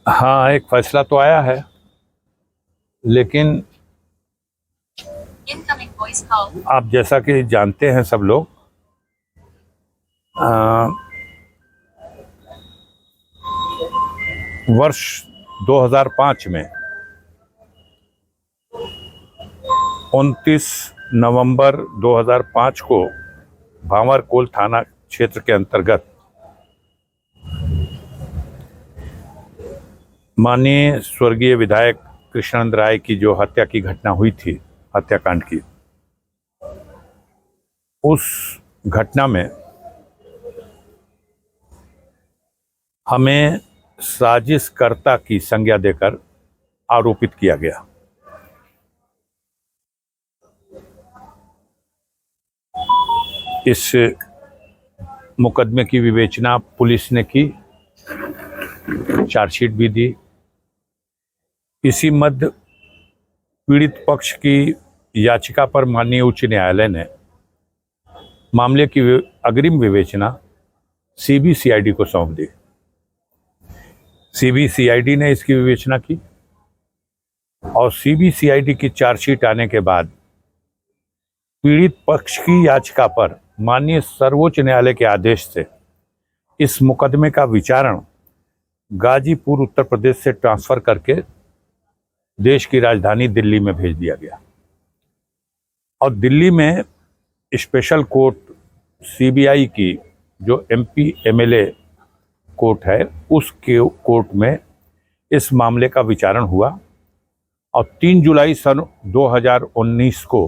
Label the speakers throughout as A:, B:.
A: हाँ, एक फैसला तो आया है, लेकिन
B: Incoming voice call.
A: आप जैसा कि जानते हैं सब लोग, वर्ष 2005 में 29 नवंबर 2005 को भांवरकोल थाना क्षेत्र के अंतर्गत माननीय स्वर्गीय विधायक कृष्णानंद राय की जो हत्या की घटना हुई थी, हत्याकांड की, उस घटना में हमें साजिशकर्ता की संज्ञा देकर आरोपित किया गया। इस मुकदमे की विवेचना पुलिस ने की, चार्जशीट भी दी। इसी मध्य पीड़ित पक्ष की याचिका पर माननीय उच्च न्यायालय ने मामले की अग्रिम विवेचना सीबीसीआईडी को सौंप दी। सीबीसीआईडी ने इसकी विवेचना की और सीबीसीआईडी की चार्जशीट आने के बाद पीड़ित पक्ष की याचिका पर माननीय सर्वोच्च न्यायालय के आदेश से इस मुकदमे का विचारण गाजीपुर उत्तर प्रदेश से ट्रांसफर करके देश की राजधानी दिल्ली में भेज दिया गया और दिल्ली में स्पेशल कोर्ट सीबीआई की जो एमपी एमएलए कोर्ट है, उस कोर्ट में इस मामले का विचारण हुआ और 3 जुलाई सन 2019 को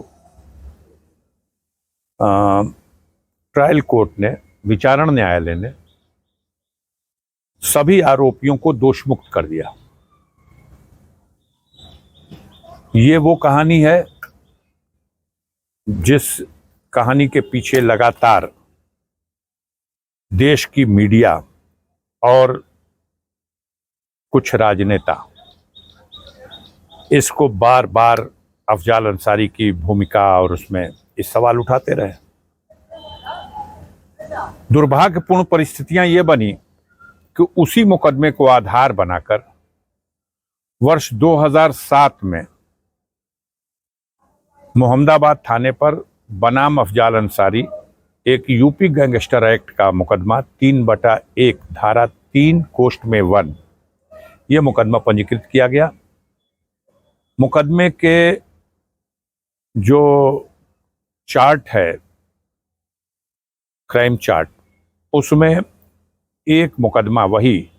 A: ट्रायल कोर्ट ने, विचारण न्यायालय ने सभी आरोपियों को दोषमुक्त कर दिया। ये वो कहानी है जिस कहानी के पीछे लगातार देश की मीडिया और कुछ राजनेता इसको बार बार अफजाल अंसारी की भूमिका और उसमें इस सवाल उठाते रहे। दुर्भाग्यपूर्ण परिस्थितियां ये बनी कि उसी मुकदमे को आधार बनाकर वर्ष 2007 में मोहम्मदाबाद थाने पर बनाम अफजाल अंसारी एक यूपी गैंगस्टर एक्ट का मुकदमा 3/1 धारा 3 कोष्ट में 1 ये मुकदमा पंजीकृत किया गया। मुकदमे के जो चार्ट है, क्राइम चार्ट, उसमें एक मुकदमा वही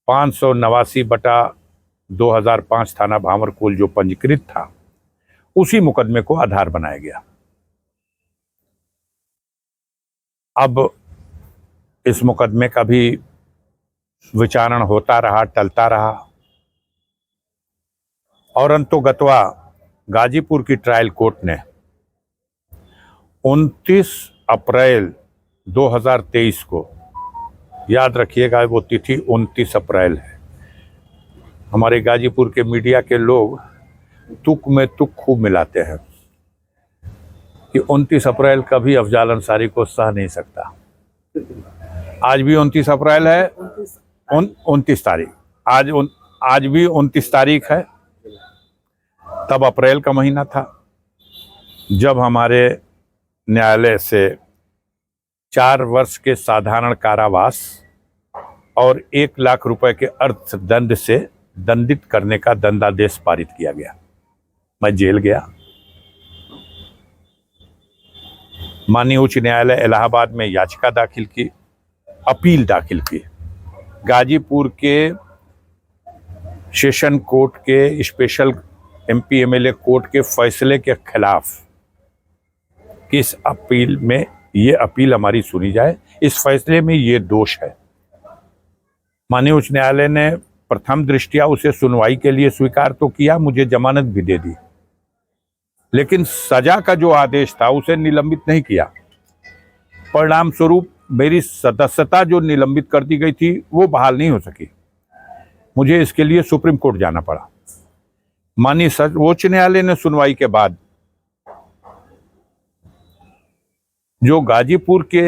A: 589/2005 थाना भांवरकोल जो पंजीकृत था, उसी मुकदमे को आधार बनाया गया। अब इस मुकदमे का भी विचारण होता रहा, टलता रहा और अंतोगत्वा गाजीपुर की ट्रायल कोर्ट ने 29 अप्रैल 2023 को, याद रखिएगा वो तिथि 29 अप्रैल है। हमारे गाजीपुर के मीडिया के लोग तुक में तुक खूब मिलाते हैं कि 29 अप्रैल कभी अफजाल अंसारी को सह नहीं सकता। आज भी 29 अप्रैल है, 29 तारीख, आज भी 29 तारीख है। तब अप्रैल का महीना था जब हमारे न्यायालय से 4 वर्ष के साधारण कारावास और 1 लाख रुपए के अर्थदंड से दंडित करने का दंडादेश पारित किया गया। मैं जेल गया। माननीय उच्च न्यायालय इलाहाबाद में याचिका दाखिल की, अपील दाखिल की। गाजीपुर के सेशन कोर्ट के स्पेशल एमपी एमएलए कोर्ट के फैसले के खिलाफ इस अपील में, ये अपील हमारी सुनी जाए। इस फैसले में ये दोष है। माननीय उच्च न्यायालय ने प्रथम दृष्टया उसे सुनवाई के लिए स्वीकार तो किया, मुझे जमानत भी दे दी, लेकिन सजा का जो आदेश था उसे निलंबित नहीं किया। परिणाम स्वरूप मेरी सदस्यता जो निलंबित कर दी गई थी वो बहाल नहीं हो सकी। मुझे इसके लिए सुप्रीम कोर्ट जाना पड़ा। माननीय सर्वोच्च न्यायालय ने सुनवाई के बाद जो गाजीपुर के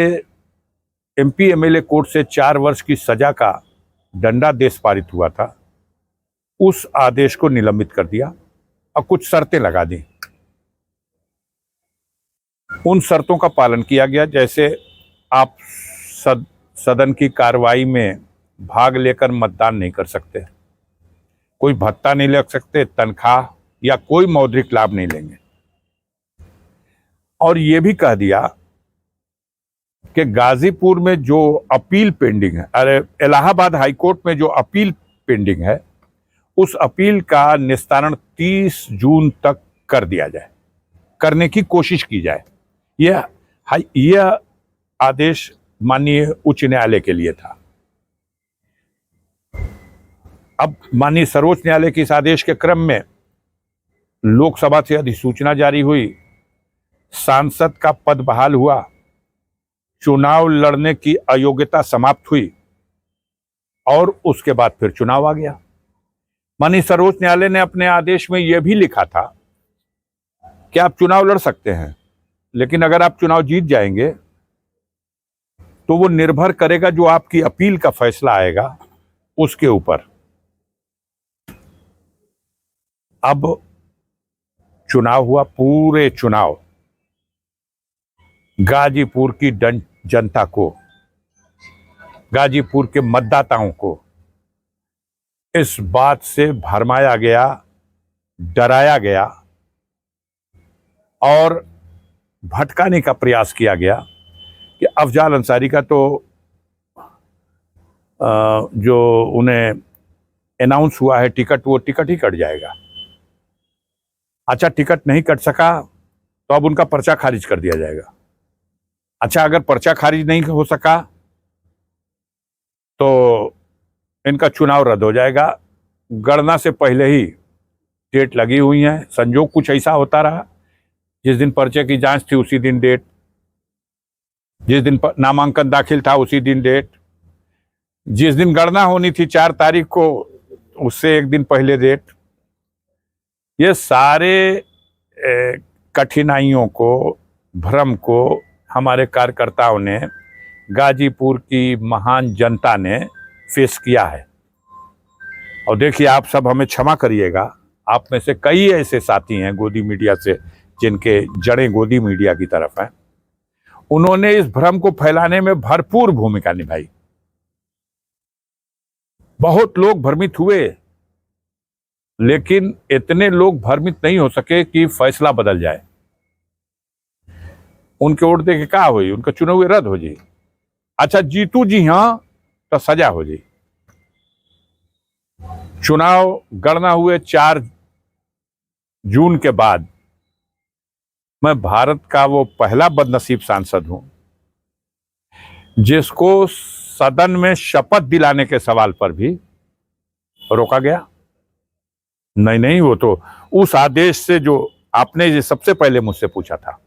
A: एमपी एमएलए कोर्ट से 4 वर्ष की सजा का दंडादेश पारित हुआ था, उस आदेश को निलंबित कर दिया और कुछ शर्तें लगा दी। उन शर्तों का पालन किया गया, जैसे आप सदन की कार्रवाई में भाग लेकर मतदान नहीं कर सकते, कोई भत्ता नहीं ले सकते, तनख्वाह या कोई मौद्रिक लाभ नहीं लेंगे। और यह भी कह दिया कि गाजीपुर में जो अपील पेंडिंग है, अरे इलाहाबाद हाईकोर्ट में जो अपील पेंडिंग है, उस अपील का निस्तारण 30 जून तक कर दिया जाए, करने की कोशिश की जाए। यह आदेश माननीय उच्च न्यायालय के लिए था। अब माननीय सर्वोच्च न्यायालय के इस आदेश के क्रम में लोकसभा से अधिसूचना जारी हुई, सांसद का पद बहाल हुआ, चुनाव लड़ने की अयोग्यता समाप्त हुई और उसके बाद फिर चुनाव आ गया। माननीय सर्वोच्च न्यायालय ने अपने आदेश में यह भी लिखा था कि आप चुनाव लड़ सकते हैं, लेकिन अगर आप चुनाव जीत जाएंगे तो वो निर्भर करेगा जो आपकी अपील का फैसला आएगा उसके ऊपर। अब चुनाव हुआ, पूरे चुनाव गाजीपुर की जनता को, गाजीपुर के मतदाताओं को इस बात से भरमाया गया, डराया गया और भटकाने का प्रयास किया गया कि अफजाल अंसारी का तो जो उन्हें अनाउंस हुआ है टिकट, वो टिकट ही कट जाएगा। अच्छा, टिकट नहीं कट सका तो अब उनका पर्चा खारिज कर दिया जाएगा। अच्छा, अगर पर्चा खारिज नहीं हो सका तो इनका चुनाव रद्द हो जाएगा। गणना से पहले ही डेट लगी हुई है। संजोग कुछ ऐसा होता रहा, जिस दिन पर्चे की जांच थी उसी दिन डेट, जिस दिन नामांकन दाखिल था उसी दिन डेट, जिस दिन गणना होनी थी 4 तारीख को उससे एक दिन पहले डेट। ये सारे कठिनाइयों को, भ्रम को हमारे कार्यकर्ताओं ने, गाजीपुर की महान जनता ने फेस किया है। और देखिए, आप सब हमें क्षमा करिएगा, आप में से कई ऐसे साथी हैं गोदी मीडिया से जिनके जड़ें गोदी मीडिया की तरफ हैं। उन्होंने इस भ्रम को फैलाने में भरपूर भूमिका निभाई। बहुत लोग भ्रमित हुए, लेकिन इतने लोग भ्रमित नहीं हो सके कि फैसला बदल जाए। उनके वोट दे के क्या हुई, उनका चुनाव रद्द हो जाए। अच्छा, जीतू जी हां तो सजा हो जाए। चुनाव गणना हुए 4 जून के बाद मैं भारत का वो पहला बदनसीब सांसद हूं जिसको सदन में शपथ दिलाने के सवाल पर भी रोका गया। नहीं, वो तो उस आदेश से जो आपने ये सबसे पहले मुझसे पूछा था,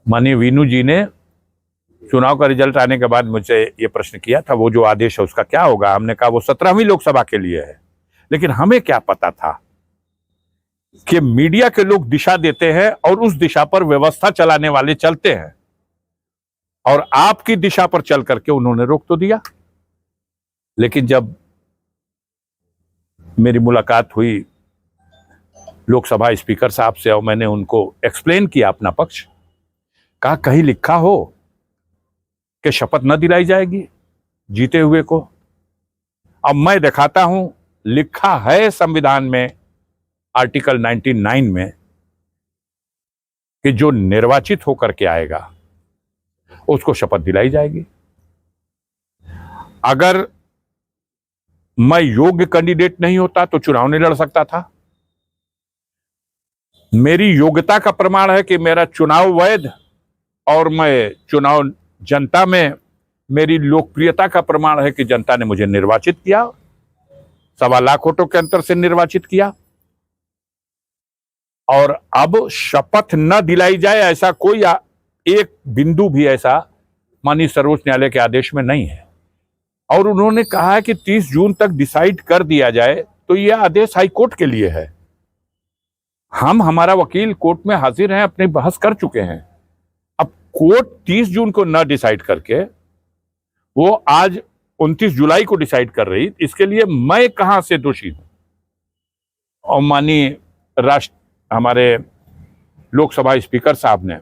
A: माननीय वीनू जी ने चुनाव का रिजल्ट आने के बाद मुझसे ये प्रश्न किया था, वो जो आदेश है उसका क्या होगा। हमने कहा वो 17वीं लोकसभा के लिए है, लेकिन हमें क्या पता था कि मीडिया के लोग दिशा देते हैं और उस दिशा पर व्यवस्था चलाने वाले चलते हैं, और आपकी दिशा पर चल करके उन्होंने रोक तो दिया। लेकिन जब मेरी मुलाकात हुई लोकसभा स्पीकर साहब से और मैंने उनको एक्सप्लेन किया अपना पक्ष, कहा कहीं लिखा हो कि शपथ न दिलाई जाएगी जीते हुए को। अब मैं दिखाता हूं, लिखा है संविधान में आर्टिकल 99 में कि जो निर्वाचित होकर के आएगा उसको शपथ दिलाई जाएगी। अगर मैं योग्य कैंडिडेट नहीं होता तो चुनाव नहीं लड़ सकता था। मेरी योग्यता का प्रमाण है कि मेरा चुनाव वैध, और मैं चुनाव जनता में मेरी लोकप्रियता का प्रमाण है कि जनता ने मुझे निर्वाचित किया, 1.25 लाख वोटों के अंतर से निर्वाचित किया। और अब शपथ न दिलाई जाए ऐसा कोई एक बिंदु भी ऐसा माननीय सर्वोच्च न्यायालय के आदेश में नहीं है। और उन्होंने कहा है कि 30 जून तक डिसाइड कर दिया जाए, तो यह आदेश हाई कोर्ट के लिए है। हमारा वकील कोर्ट में हाजिर हैं, अपनी बहस कर चुके हैं। अब कोर्ट 30 जून को न डिसाइड करके वो आज 29 जुलाई को डिसाइड कर रही, इसके लिए मैं कहां से दोषी हूं। और माननीय हमारे लोकसभा स्पीकर साहब ने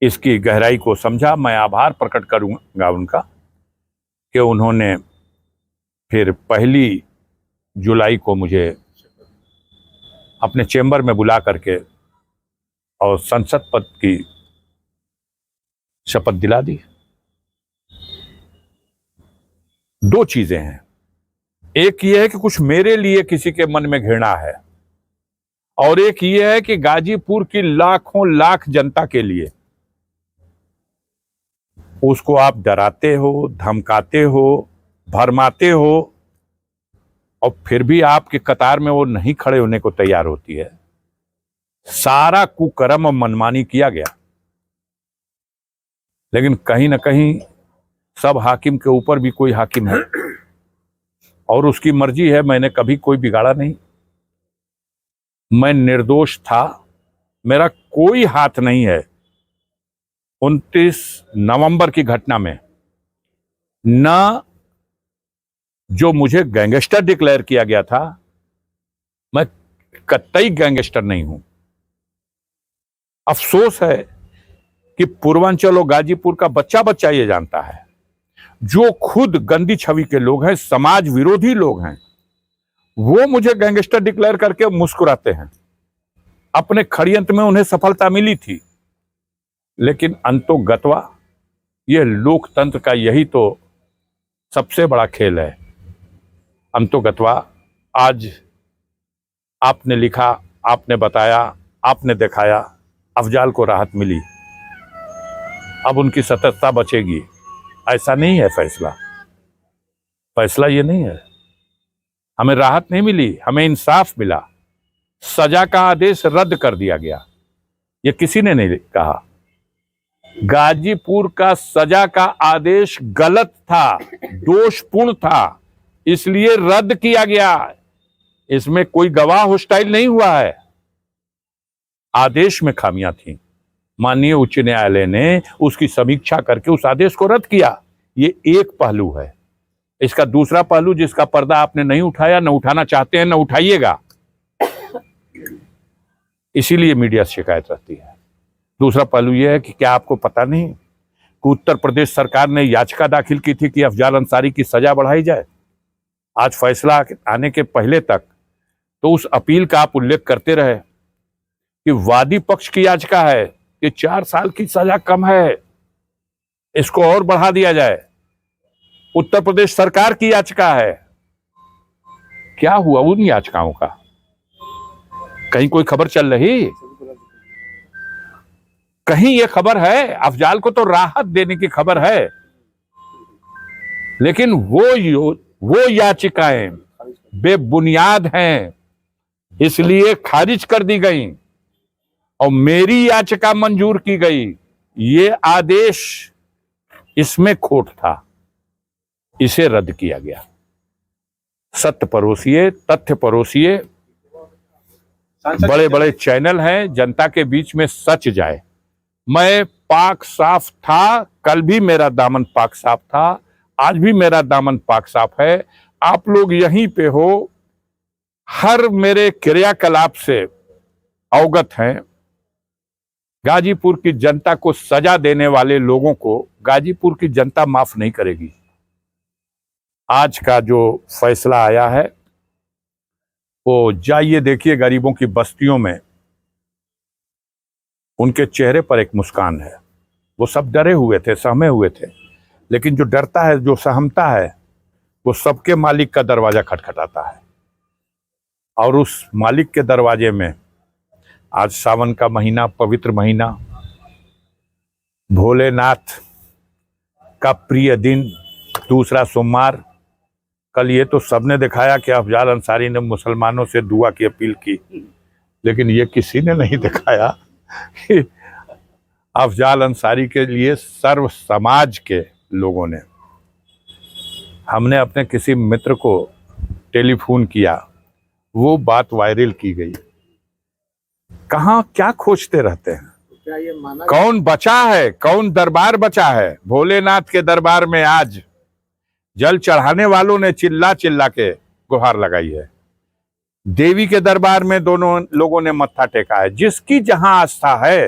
A: इसकी गहराई को समझा। मैं आभार प्रकट करूंगा उनका कि उन्होंने फिर 1 जुलाई को मुझे अपने चेंबर में बुला करके और संसद पद की शपथ दिला दी। 2 चीजें हैं, एक ये है कि कुछ मेरे लिए किसी के मन में घृणा है, और एक ये है कि गाजीपुर की लाखों लाख जनता के लिए उसको आप डराते हो, धमकाते हो, भरमाते हो, और फिर भी आपके कतार में वो नहीं खड़े होने को तैयार होती है। सारा कुकर्म और मनमानी किया गया, लेकिन कहीं ना कहीं सब हाकिम के ऊपर भी कोई हाकिम है और उसकी मर्जी है। मैंने कभी कोई बिगाड़ा नहीं, मैं निर्दोष था, मेरा कोई हाथ नहीं है 29 नवंबर की घटना में। ना जो मुझे गैंगस्टर डिक्लेयर किया गया था, मैं कतई गैंगस्टर नहीं हूं। अफसोस है कि पूर्वांचल और गाजीपुर का बच्चा बच्चा ये जानता है, जो खुद गंदी छवि के लोग हैं, समाज विरोधी लोग हैं, वो मुझे गैंगस्टर डिक्लेयर करके मुस्कुराते हैं। अपने षड्यंत्र में उन्हें सफलता मिली थी, लेकिन अंतो गत्वा ये लोकतंत्र का यही तो सबसे बड़ा खेल है। अंतो गत्वा आज आपने लिखा, आपने बताया, आपने दिखाया, अफजाल को राहत मिली, अब उनकी सतर्कता बचेगी, ऐसा नहीं है। फैसला ये नहीं है। हमें राहत नहीं मिली, हमें इंसाफ मिला। सजा का आदेश रद्द कर दिया गया, ये किसी ने नहीं कहा। गाजीपुर का सजा का आदेश गलत था, दोषपूर्ण था, इसलिए रद्द किया गया। इसमें कोई गवाह हॉस्टाइल नहीं हुआ है, आदेश में खामियां थी। माननीय उच्च न्यायालय ने उसकी समीक्षा करके उस आदेश को रद्द किया। ये एक पहलू है। इसका दूसरा पहलू जिसका पर्दा आपने नहीं उठाया, न उठाना चाहते हैं, न उठाइएगा, इसीलिए मीडिया से शिकायत रहती है। दूसरा पहलू यह है कि क्या आपको पता नहीं कि उत्तर प्रदेश सरकार ने याचिका दाखिल की थी कि अफजाल अंसारी की सजा बढ़ाई जाए। आज फैसला आने के पहले तक तो उस अपील का आप उल्लेख करते रहे कि वादी पक्ष की याचिका है कि 4 साल की सजा कम है, इसको और बढ़ा दिया जाए। उत्तर प्रदेश सरकार की याचिका है। क्या हुआ उन याचिकाओं का? कहीं कोई खबर चल रही? कहीं ये खबर है? अफजाल को तो राहत देने की खबर है, लेकिन वो याचिकाएं बेबुनियाद हैं, इसलिए खारिज कर दी गई और मेरी याचिका मंजूर की गई। ये आदेश, इसमें खोट था, इसे रद्द किया गया। सत्य परोसिए, तथ्य परोसिए, बड़े बड़े चैनल हैं, जनता के बीच में सच जाए। मैं पाक साफ था, कल भी मेरा दामन पाक साफ था, आज भी मेरा दामन पाक साफ है। आप लोग यहीं पे हो, हर मेरे क्रियाकलाप से अवगत हैं। गाजीपुर की जनता को सजा देने वाले लोगों को गाजीपुर की जनता माफ नहीं करेगी। आज का जो फैसला आया है वो जाइए देखिए, गरीबों की बस्तियों में उनके चेहरे पर एक मुस्कान है। वो सब डरे हुए थे, सहमे हुए थे, लेकिन जो डरता है, जो सहमता है, वो सबके मालिक का दरवाजा खटखटाता है। और उस मालिक के दरवाजे में आज सावन का महीना, पवित्र महीना, भोलेनाथ का प्रिय दिन, दूसरा सोमवार। कल ये तो सबने दिखाया कि अफजाल अंसारी ने मुसलमानों से दुआ की अपील की, लेकिन ये किसी ने नहीं दिखाया कि अफजाल अंसारी के लिए सर्व समाज के लोगों ने, हमने अपने किसी मित्र को टेलीफोन किया, वो बात वायरल की गई। कहाँ क्या खोजते रहते हैं?
B: क्या ये माना
A: कौन बचा है, कौन दरबार बचा है? भोलेनाथ के दरबार में आज जल चढ़ाने वालों ने चिल्ला चिल्ला के गुहार लगाई है। देवी के दरबार में दोनों लोगों ने मत्था टेका है। जिसकी जहां आस्था है,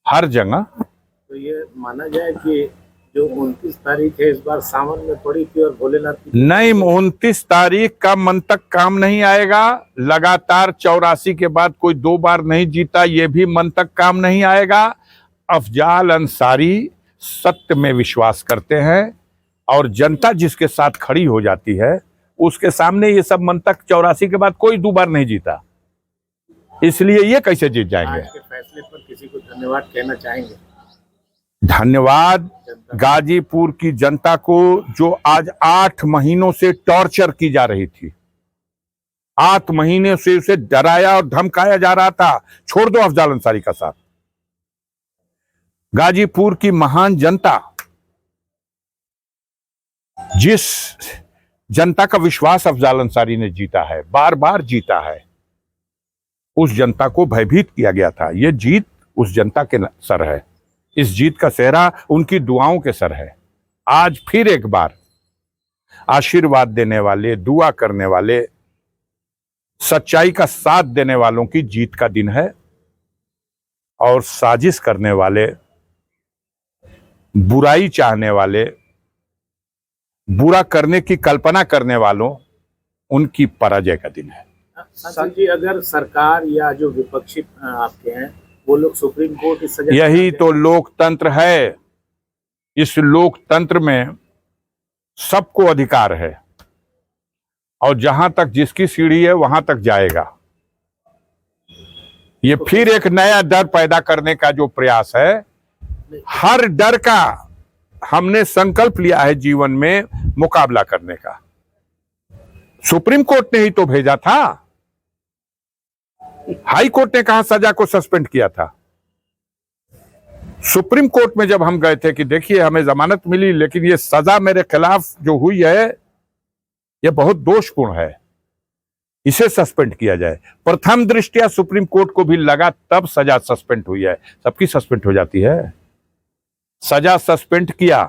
A: हर जगह।
B: तो ये माना जाए कि जो 29 तारीख है इस बार सावन में पड़ी थी और भोलेनाथ की
A: नहीं, 29 तारीख का मंतक काम नहीं आएगा। लगातार 84 के बाद कोई 2 बार नहीं जीता, ये भी मंतक काम नहीं आएगा। अफजाल अंसारी सत्य में विश्वास करते हैं और जनता जिसके साथ खड़ी हो जाती है उसके सामने ये सब मंतक 84 के बाद कोई 2 बार नहीं जीता, इसलिए ये कैसे जीत जाएंगे?
B: आज के फैसले पर किसी को धन्यवाद कहना चाहेंगे?
A: धन्यवाद गाजीपुर की जनता को, जो आज 8 महीनों से टॉर्चर की जा रही थी। 8 महीने से उसे डराया और धमकाया जा रहा था। छोड़ दो अफजाल अंसारी का साथ। गाजीपुर की महान जनता, जिस जनता का विश्वास अफजाल अंसारी ने जीता है, बार बार जीता है, उस जनता को भयभीत किया गया था। यह जीत उस जनता के सर है। इस जीत का सेहरा उनकी दुआओं के सर है। आज फिर एक बार आशीर्वाद देने वाले, दुआ करने वाले, सच्चाई का साथ देने वालों की जीत का दिन है और साजिश करने वाले, बुराई चाहने वाले, बुरा करने की कल्पना करने वालों, उनकी पराजय का दिन है।
B: संजय जी, अगर सरकार या जो विपक्षी आपके हैं वो लोग सुप्रीम कोर्ट की सजा,
A: यही तो लोकतंत्र है। इस लोकतंत्र में सबको अधिकार है और जहां तक जिसकी सीढ़ी है वहां तक जाएगा। ये फिर एक नया डर पैदा करने का जो प्रयास है, हर डर का हमने संकल्प लिया है जीवन में मुकाबला करने का। सुप्रीम कोर्ट ने ही तो भेजा था। हाई कोर्ट ने कहां सजा को सस्पेंड किया था? सुप्रीम कोर्ट में जब हम गए थे कि देखिए हमें जमानत मिली, लेकिन ये सजा मेरे खिलाफ जो हुई है ये बहुत दोषपूर्ण है, इसे सस्पेंड किया जाए। प्रथम दृष्टया सुप्रीम कोर्ट को भी लगा, तब सजा सस्पेंड हुई है। सबकी सस्पेंड हो जाती है। सजा सस्पेंड किया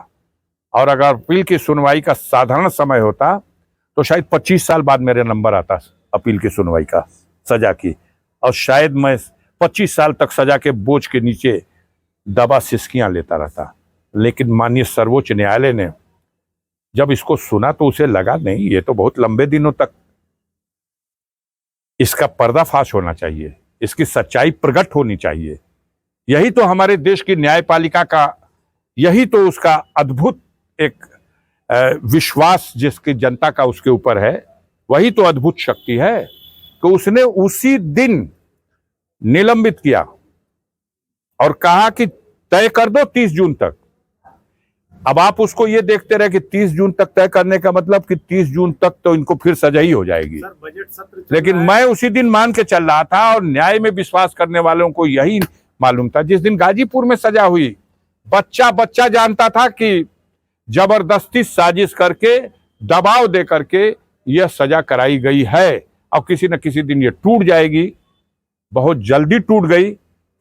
A: और अगर अपील की सुनवाई का साधारण समय होता तो शायद 25 साल बाद मेरे नंबर आता अपील की सुनवाई का, सजा की, और शायद मैं 25 साल तक सजा के बोझ के नीचे दबा सिसकियां लेता रहता। लेकिन माननीय सर्वोच्च न्यायालय ने जब इसको सुना तो उसे लगा नहीं, ये तो बहुत लंबे दिनों तक इसका पर्दाफाश होना चाहिए, इसकी सच्चाई प्रकट होनी चाहिए। यही तो हमारे देश की न्यायपालिका का, यही तो उसका अद्भुत एक विश्वास जिसकी जनता का उसके ऊपर है, वही तो अद्भुत शक्ति है कि उसने उसी दिन निलंबित किया और कहा कि तय कर दो 30 जून तक। अब आप उसको ये देखते रहे कि 30 जून तक तय करने का मतलब कि 30 जून तक तो इनको फिर सजा ही हो जाएगी।
B: सर, बजट सत्र
A: लेकिन मैं उसी दिन मान के चल रहा था और न्याय में विश्वास करने वालों को यही मालूम था। जिस दिन गाजीपुर में सजा हुई, बच्चा बच्चा जानता था कि जबरदस्ती साजिश करके, दबाव दे करके यह सजा कराई गई है और किसी न किसी दिन ये टूट जाएगी। बहुत जल्दी टूट गई,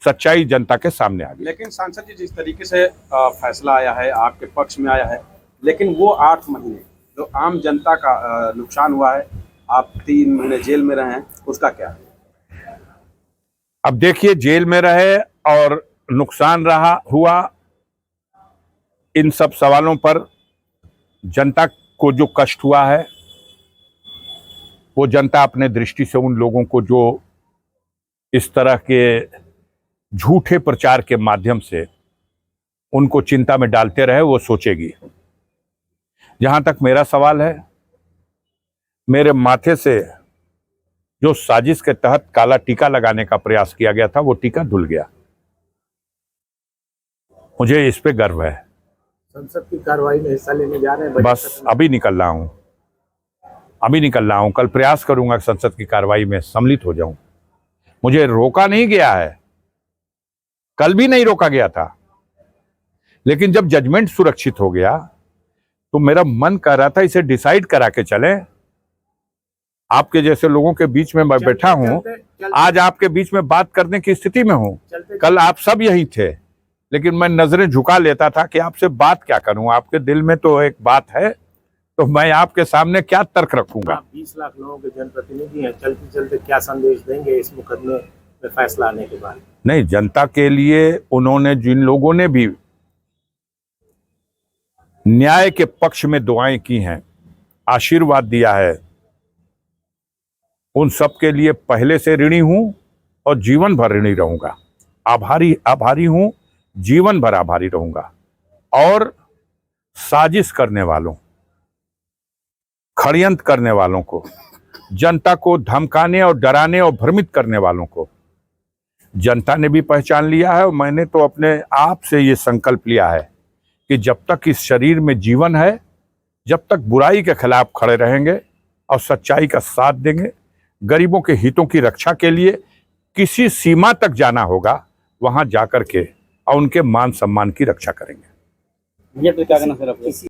A: सच्चाई जनता के सामने आ गई।
C: लेकिन सांसद जी, जिस तरीके से फैसला आया है, आपके पक्ष में आया है, लेकिन वो 8 महीने जो आम जनता का नुकसान हुआ है, आप 3 महीने जेल में रहे हैं, उसका क्या है?
A: अब देखिए, जेल में रहे और नुकसान रहा हुआ, इन सब सवालों पर जनता को जो कष्ट हुआ है वो जनता अपने दृष्टि से उन लोगों को जो इस तरह के झूठे प्रचार के माध्यम से उनको चिंता में डालते रहे, वो सोचेगी। जहां तक मेरा सवाल है, मेरे माथे से जो साजिश के तहत काला टीका लगाने का प्रयास किया गया था वो टीका धुल गया। मुझे इस पे गर्व है।
B: संसद की कार्रवाई में हिस्सा लेने जा रहे हैं?
A: बस अभी निकल रहा हूं, कल प्रयास करूंगा कि संसद की कार्रवाई में सम्मिलित हो जाऊं। मुझे रोका नहीं गया है, कल भी नहीं रोका गया था, लेकिन जब जजमेंट सुरक्षित हो गया तो मेरा मन कर रहा था इसे डिसाइड करा के चलें आपके जैसे लोगों के बीच में मैं बैठा हूं, आज आपके बीच में बात करने की स्थिति में हूं। कल आप सब यही थे, लेकिन मैं नजरें झुका लेता था कि आपसे बात क्या करूं। आपके दिल में तो एक बात है, तो मैं आपके सामने क्या तर्क रखूंगा।
B: आप 20 लाख लोगों के जनप्रतिनिधि हैं, चलते चलते क्या संदेश देंगे इस मुकदमे में फैसला आने के बाद?
A: नहीं, जनता के लिए उन्होंने, जिन लोगों ने भी न्याय के पक्ष में दुआएं की हैं, आशीर्वाद दिया है, उन सब के लिए पहले से ऋणी हूं और जीवन भर ऋणी रहूंगा। आभारी हूं, जीवन भर आभारी रहूंगा। और साजिश करने वालों, षड्यंत्र करने वालों को, जनता को धमकाने और डराने और भ्रमित करने वालों को जनता ने भी पहचान लिया है। और मैंने तो अपने आप से ये संकल्प लिया है कि जब तक इस शरीर में जीवन है, जब तक बुराई के खिलाफ खड़े रहेंगे और सच्चाई का साथ देंगे, गरीबों के हितों की रक्षा के लिए किसी सीमा तक जाना होगा, वहां जाकर के और उनके मान सम्मान की रक्षा करेंगे।
D: ये तो क्या करना सर आपको?